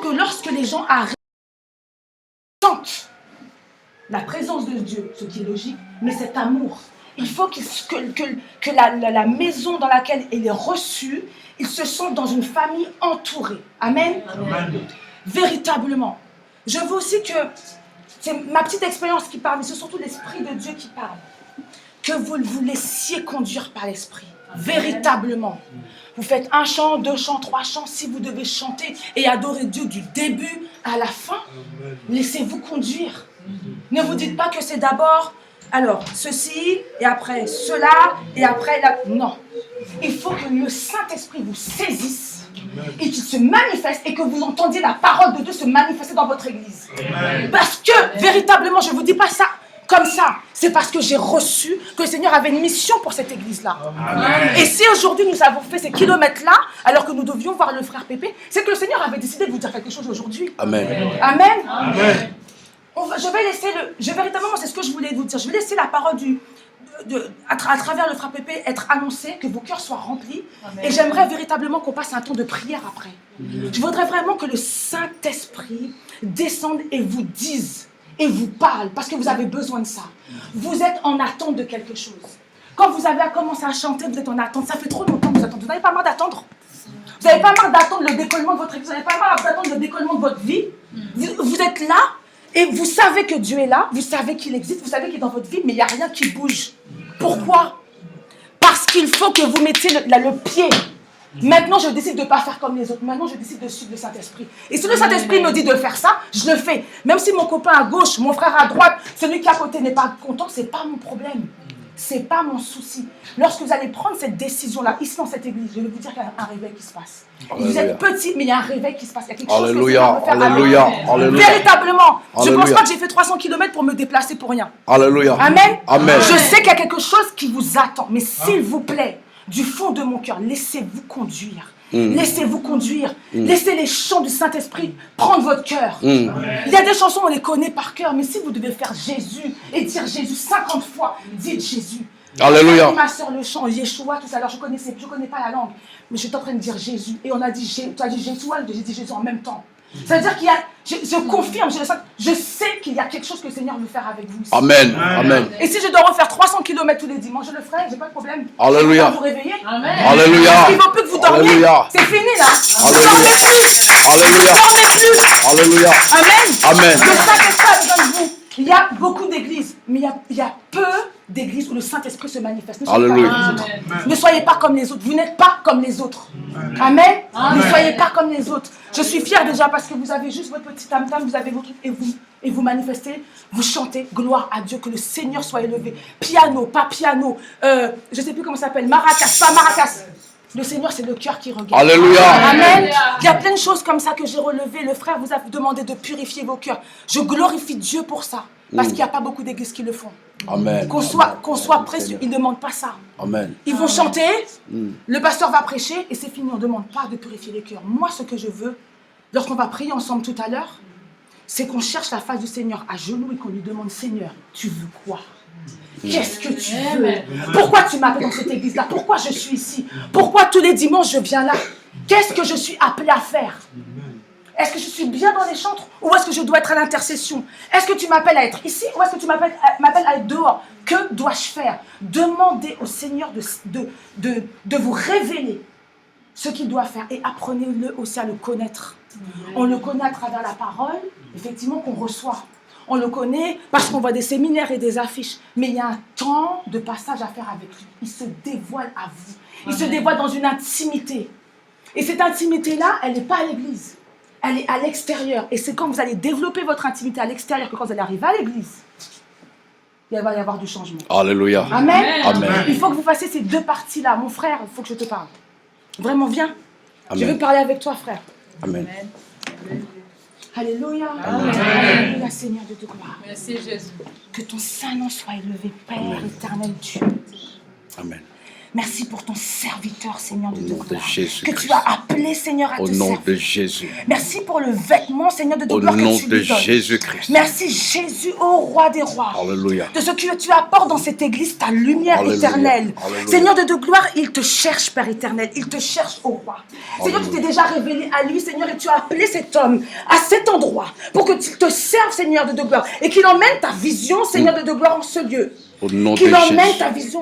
que lorsque les gens arrivent, sentent la présence de Dieu, ce qui est logique, mais cet amour. Il faut que la maison dans laquelle il est reçu, ils se sentent dans une famille entourée. Amen. Amen. Véritablement. Je veux aussi que, c'est ma petite expérience qui parle, mais c'est surtout l'Esprit de Dieu qui parle. Que vous vous laissiez conduire par l'Esprit. Véritablement. Vous faites 1 chant, 2 chants, 3 chants. Si vous devez chanter et adorer Dieu du début à la fin, laissez-vous conduire. Ne vous dites pas que c'est d'abord, alors, ceci, et après cela, et après là. Non. Il faut que le Saint-Esprit vous saisisse et qu'il se manifeste et que vous entendiez la parole de Dieu se manifester dans votre église. Parce que, véritablement, je ne vous dis pas ça comme ça. C'est parce que j'ai reçu que le Seigneur avait une mission pour cette église-là. Et si aujourd'hui nous avons fait ces kilomètres-là, alors que nous devions voir le frère Pépé, c'est que le Seigneur avait décidé de vous dire quelque chose aujourd'hui. Amen. Amen. Amen. Véritablement, c'est ce que je voulais vous dire. Je vais laisser la parole à travers le frère Pépé être annoncée, que vos cœurs soient remplis. Amen. Et j'aimerais véritablement qu'on passe un temps de prière après. Je voudrais vraiment que le Saint-Esprit descende et vous dise et vous parle, parce que vous avez besoin de ça. Vous êtes en attente de quelque chose. Quand vous avez commencé à chanter, vous êtes en attente. Ça fait trop longtemps que vous attendez. Vous n'avez pas marre d'attendre? Vous n'avez pas marre d'attendre le décollement de votre église? Vous n'avez pas marre d'attendre le décollement de votre vie? Vous êtes là et vous savez que Dieu est là, vous savez qu'il existe, vous savez qu'il est dans votre vie, mais il n'y a rien qui bouge. Pourquoi? Parce qu'il faut que vous mettiez le pied. Maintenant, je décide de ne pas faire comme les autres. Maintenant, je décide de suivre le Saint-Esprit. Et si le Saint-Esprit me dit de faire ça, je le fais. Même si mon copain à gauche, mon frère à droite, celui qui est à côté n'est pas content, ce n'est pas mon problème. Ce n'est pas mon souci. Lorsque vous allez prendre cette décision-là, ici dans cette église, je vais vous dire qu'il y a un réveil qui se passe. Vous êtes petit, mais il y a un réveil qui se passe. Il y a quelque chose que le Seigneur veut faire. Alléluia. Véritablement. Je ne pense pas que j'ai fait 300 km pour me déplacer pour rien. Alléluia. Amen. Amen. Je sais qu'il y a quelque chose qui vous attend. Mais s'il vous plaît, du fond de mon cœur, laissez-vous conduire. Laissez-vous conduire. Laissez les chants du Saint-Esprit prendre votre cœur. Il y a des chansons, on les connaît par cœur, mais si vous devez faire Jésus et dire Jésus 50 fois, dites Jésus. Alléluia. Ma soeur le chant, Yeshua, tout ça. Alors je connais pas la langue, mais je suis en train de dire Jésus. Et on a dit, tu as dit Yeshua, j'ai dit Jésus en même temps. Ça veut dire qu'il y a, je confirme, je sais qu'il y a quelque chose que le Seigneur veut faire avec vous ici. Amen. Amen. Et si je dois refaire 300 km tous les dimanches, je le ferai, j'ai pas de problème. Alléluia. Vous réveiller. Amen. Alléluia. Parce qu'il ne faut plus que vous dormiez. C'est fini là. Vous ne dormez plus. Alléluia. Vous ne dormez plus. Alléluia. Amen. Amen. Le Saint-Esprit a besoin de vous. Il y a beaucoup d'églises, mais il y a peu d'églises où le Saint-Esprit se manifeste. Ne soyez pas comme les autres. Vous n'êtes pas comme les autres. Amen. Ne soyez pas comme les autres. Je suis fière déjà parce que vous avez juste votre petit tam-tam, vous avez vos trucs et vous manifestez, vous chantez, gloire à Dieu, que le Seigneur soit élevé. Piano, pas piano, je ne sais plus comment ça s'appelle, maracas, pas maracas. Le Seigneur, c'est le cœur qui regarde. Alléluia. Amen. Il y a plein de choses comme ça que j'ai relevées. Le frère vous a demandé de purifier vos cœurs. Je glorifie Dieu pour ça. Parce qu'il n'y a pas beaucoup d'églises qui le font. Amen. Qu'on soit précieux. Ils ne demandent pas ça. Amen. Ils vont chanter, le pasteur va prêcher et c'est fini. On ne demande pas de purifier les cœurs. Moi, ce que je veux, lorsqu'on va prier ensemble tout à l'heure, c'est qu'on cherche la face du Seigneur à genoux et qu'on lui demande, Seigneur, tu veux quoi? Qu'est-ce que tu veux? Pourquoi tu m'appelles dans cette église-là? Pourquoi je suis ici? Pourquoi tous les dimanches je viens là? Qu'est-ce que je suis appelé à faire? Est-ce que je suis bien dans les chantres ou est-ce que je dois être à l'intercession? Est-ce que tu m'appelles à être ici ou est-ce que tu m'appelles à être dehors? Que dois-je faire? Demandez au Seigneur de vous révéler ce qu'il doit faire et apprenez-le aussi à le connaître. On le connaît à travers la parole, effectivement, qu'on reçoit. On le connaît parce qu'on voit des séminaires et des affiches. Mais il y a un temps de passage à faire avec lui. Il se dévoile à vous. Il se dévoile dans une intimité. Et cette intimité-là, elle n'est pas à l'église. Elle est à l'extérieur. Et c'est quand vous allez développer votre intimité à l'extérieur que quand vous allez arriver à l'église, il va y avoir du changement. Alléluia. Amen. Amen. Il faut que vous fassiez ces deux parties-là. Mon frère, il faut que je te parle. Vraiment, viens. Amen. Je veux parler avec toi, frère. Amen. Amen. Alléluia. Amen. Alléluia, Seigneur de te gloire. Merci, Jésus. Que ton Saint-Nom soit élevé, Père éternel Dieu. Amen. Merci pour ton serviteur, Seigneur de nom de gloire, que Jésus-Christ. tu as appelé, Seigneur, à Au te nom servir. de Jésus. Merci pour le vêtement, Seigneur de Au gloire, nom que tu de lui donnes. Jésus-Christ. Merci, Jésus, ô roi des rois. Alléluia. De ce que tu apportes dans cette église, ta lumière Alléluia. éternelle. Alléluia. Seigneur de gloire, il te cherche, Père éternel. Il te cherche, ô roi. Seigneur, tu t'es déjà révélé à lui, Seigneur, et tu as appelé cet homme à cet endroit pour que tu te serves, Seigneur de gloire, et qu'il emmène ta vision, Seigneur de gloire, en ce lieu. Au nom de Qu'il emmène Jésus. ta vision.